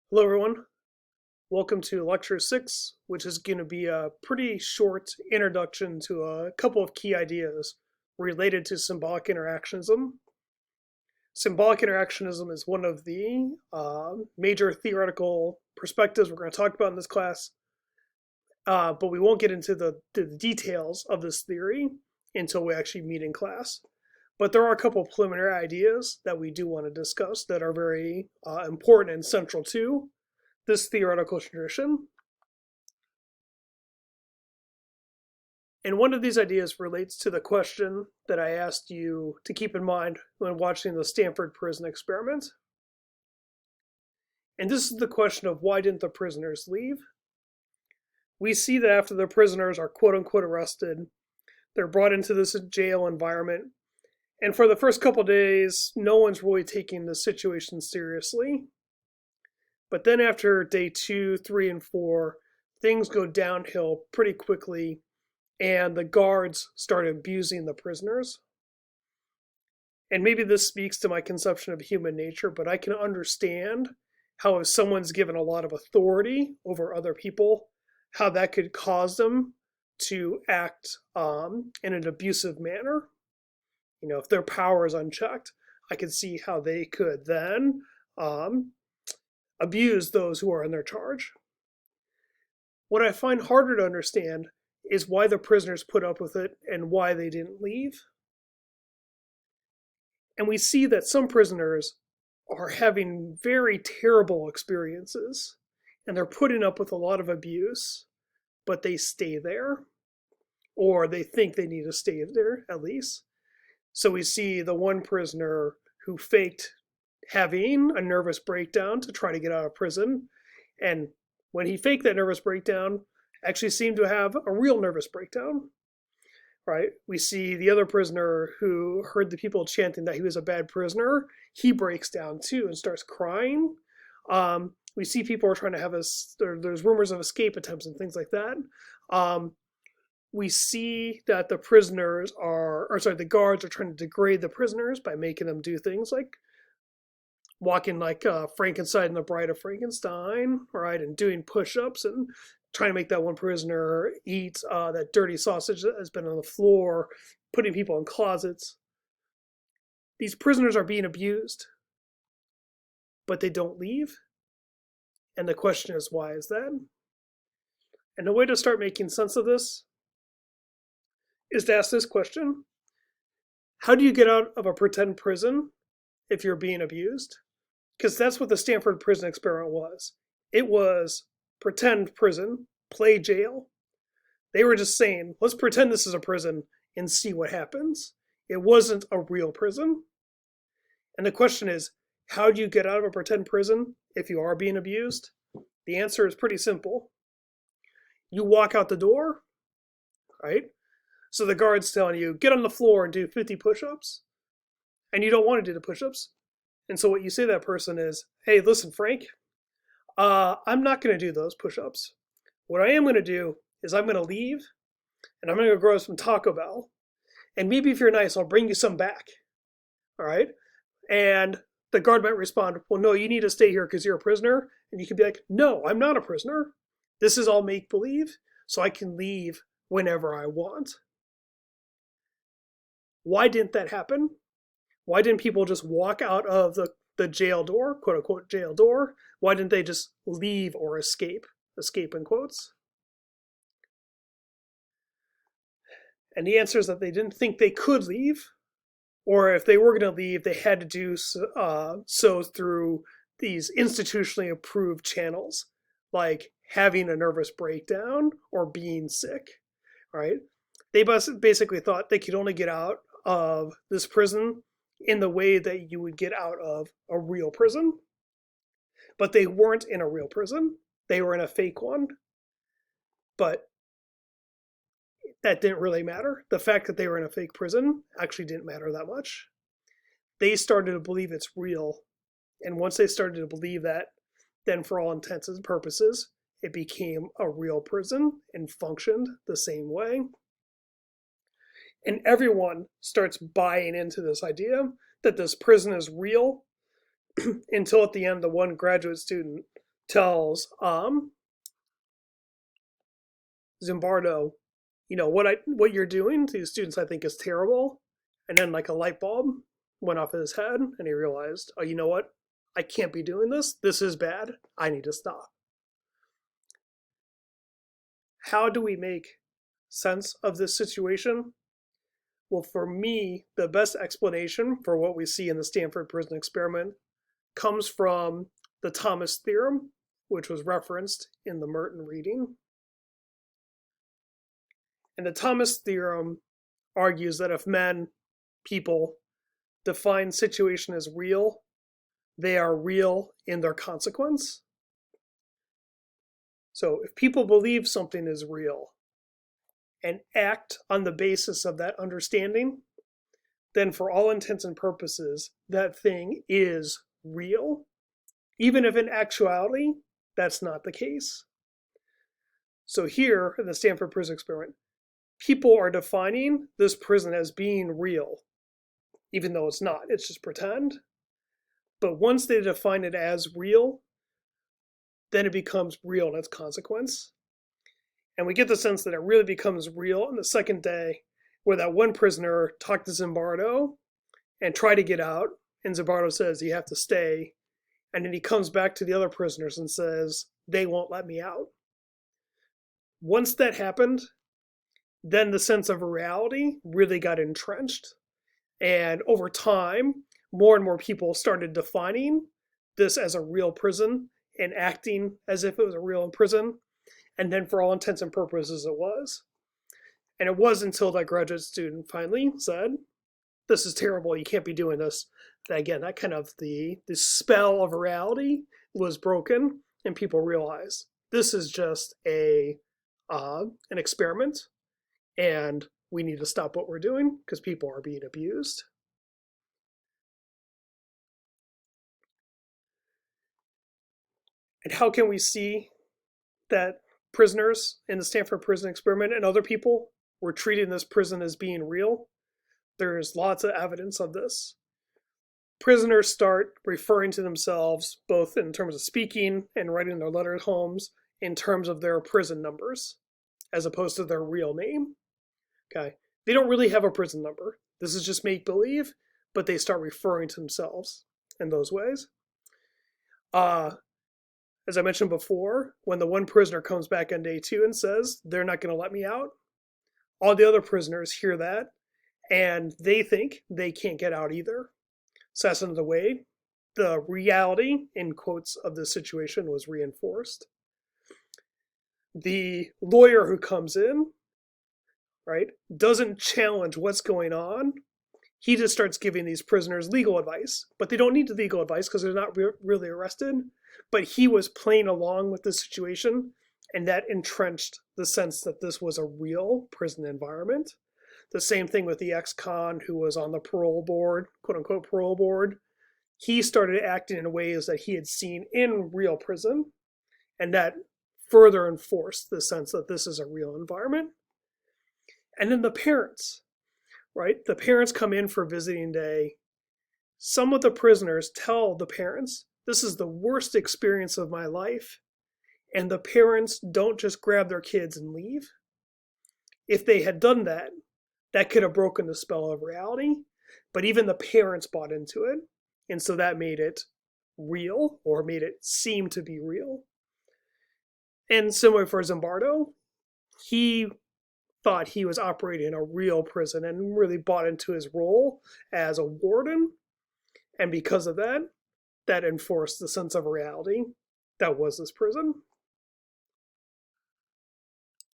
Hello, everyone. Welcome to Lecture 6, which is going to be a pretty short introduction to a couple of key ideas related to symbolic interactionism. Symbolic interactionism is one of the major theoretical perspectives we're going to talk about in this class, but we won't get into the details of this theory until we actually meet in class. But there are a couple of preliminary ideas that we do want to discuss that are very important and central to this theoretical tradition. And one of these ideas relates to the question that I asked you to keep in mind when watching the Stanford prison experiment. And this is the question of why didn't the prisoners leave? We see that after the prisoners are quote unquote arrested, they're brought into this jail environment. And for the first couple of days, no one's really taking the situation seriously. But then after day 2, 3, and 4, things go downhill pretty quickly, and the guards start abusing the prisoners. And maybe this speaks to my conception of human nature, but I can understand how if someone's given a lot of authority over other people, how that could cause them to act in an abusive manner. You know, if their power is unchecked, I can see how they could then abuse those who are in their charge. What I find harder to understand is why the prisoners put up with it and why they didn't leave. And we see that some prisoners are having very terrible experiences and they're putting up with a lot of abuse, but they stay there, or they think they need to stay there at least. So we see the one prisoner who faked having a nervous breakdown to try to get out of prison, and when he faked that nervous breakdown, actually seemed to have a real nervous breakdown, right? We see the other prisoner who heard the people chanting that he was a bad prisoner. He breaks down too and starts crying. We see people are trying to have there's rumors of escape attempts and things like that. We see that the guards are trying to degrade the prisoners by making them do things like walking like Frankenstein and the Bride of Frankenstein, right, and doing push-ups and trying to make that one prisoner eat that dirty sausage that has been on the floor, putting people in closets. These prisoners are being abused, but they don't leave. And the question is, why is that? And the way to start making sense of this is to ask this question: how do you get out of a pretend prison if you're being abused? Because that's what the Stanford prison experiment was. It was pretend prison, play jail. They were just saying, let's pretend this is a prison and see what happens. It wasn't a real prison. And the question is, how do you get out of a pretend prison if you are being abused? The answer is pretty simple. You walk out the door, right? So the guard's telling you, get on the floor and do 50 push-ups. And you don't want to do the push-ups. And so what you say to that person is, hey, listen, Frank, I'm not going to do those push-ups. What I am going to do is I'm going to leave, and I'm going to go grab some Taco Bell. And maybe if you're nice, I'll bring you some back. All right? And the guard might respond, well, no, you need to stay here because you're a prisoner. And you can be like, no, I'm not a prisoner. This is all make-believe, so I can leave whenever I want. Why didn't that happen? Why didn't people just walk out of the jail door, quote unquote jail door? Why didn't they just leave or escape? Escape in quotes. And the answer is that they didn't think they could leave, or if they were going to leave, they had to do so through these institutionally approved channels, like having a nervous breakdown or being sick, right? They basically thought they could only get out of this prison in the way that you would get out of a real prison. But they weren't in a real prison. They were in a fake one. But that didn't really matter. The fact that they were in a fake prison actually didn't matter that much. They started to believe it's real. And once they started to believe that, then for all intents and purposes, it became a real prison and functioned the same way. And everyone starts buying into this idea that this prison is real until at the end, the one graduate student tells Zimbardo, what you're doing to these students I think is terrible. And then like a light bulb went off in his head and he realized, oh, you know what? I can't be doing this. This is bad. I need to stop. How do we make sense of this situation? Well, for me, the best explanation for what we see in the Stanford Prison Experiment comes from the Thomas Theorem, which was referenced in the Merton reading. And the Thomas Theorem argues that if people, define situation as real, they are real in their consequence. So if people believe something is real and act on the basis of that understanding, then for all intents and purposes, that thing is real, even if in actuality, that's not the case. So here in the Stanford Prison Experiment, people are defining this prison as being real, even though it's not, it's just pretend. But once they define it as real, then it becomes real in its consequence. And we get the sense that it really becomes real on the second day, where that one prisoner talked to Zimbardo and tried to get out, and Zimbardo says, you have to stay. And then he comes back to the other prisoners and says, they won't let me out. Once that happened, then the sense of reality really got entrenched. And over time, more and more people started defining this as a real prison and acting as if it was a real prison. And then for all intents and purposes, it was. And it was until that graduate student finally said, this is terrible, you can't be doing this. That again, that kind of the spell of reality was broken, and people realized this is just an experiment, and we need to stop what we're doing because people are being abused. And how can we see that prisoners in the Stanford Prison Experiment and other people were treating this prison as being real? There's lots of evidence of this. Prisoners start referring to themselves, both in terms of speaking and writing their letters homes, in terms of their prison numbers, as opposed to their real name. Okay, they don't really have a prison number. This is just make-believe, but they start referring to themselves in those ways. As I mentioned before, when the one prisoner comes back on day 2 and says, they're not going to let me out, all the other prisoners hear that, and they think they can't get out either. So that's another way the reality, in quotes, of the situation was reinforced. The lawyer who comes in, right, doesn't challenge what's going on. He just starts giving these prisoners legal advice, but they don't need the legal advice because they're not really arrested. But he was playing along with the situation, and that entrenched the sense that this was a real prison environment. The same thing with the ex-con who was on the parole board, quote-unquote parole board. He started acting in ways that he had seen in real prison, and that further enforced the sense that this is a real environment. And then the parents, right? The parents come in for visiting day. Some of the prisoners tell the parents, this is the worst experience of my life. And the parents don't just grab their kids and leave. If they had done that, that could have broken the spell of reality. But even the parents bought into it. And so that made it real, or made it seem to be real. And similar for Zimbardo, he thought he was operating in a real prison and really bought into his role as a warden. And because of that, that enforced the sense of reality that was this prison.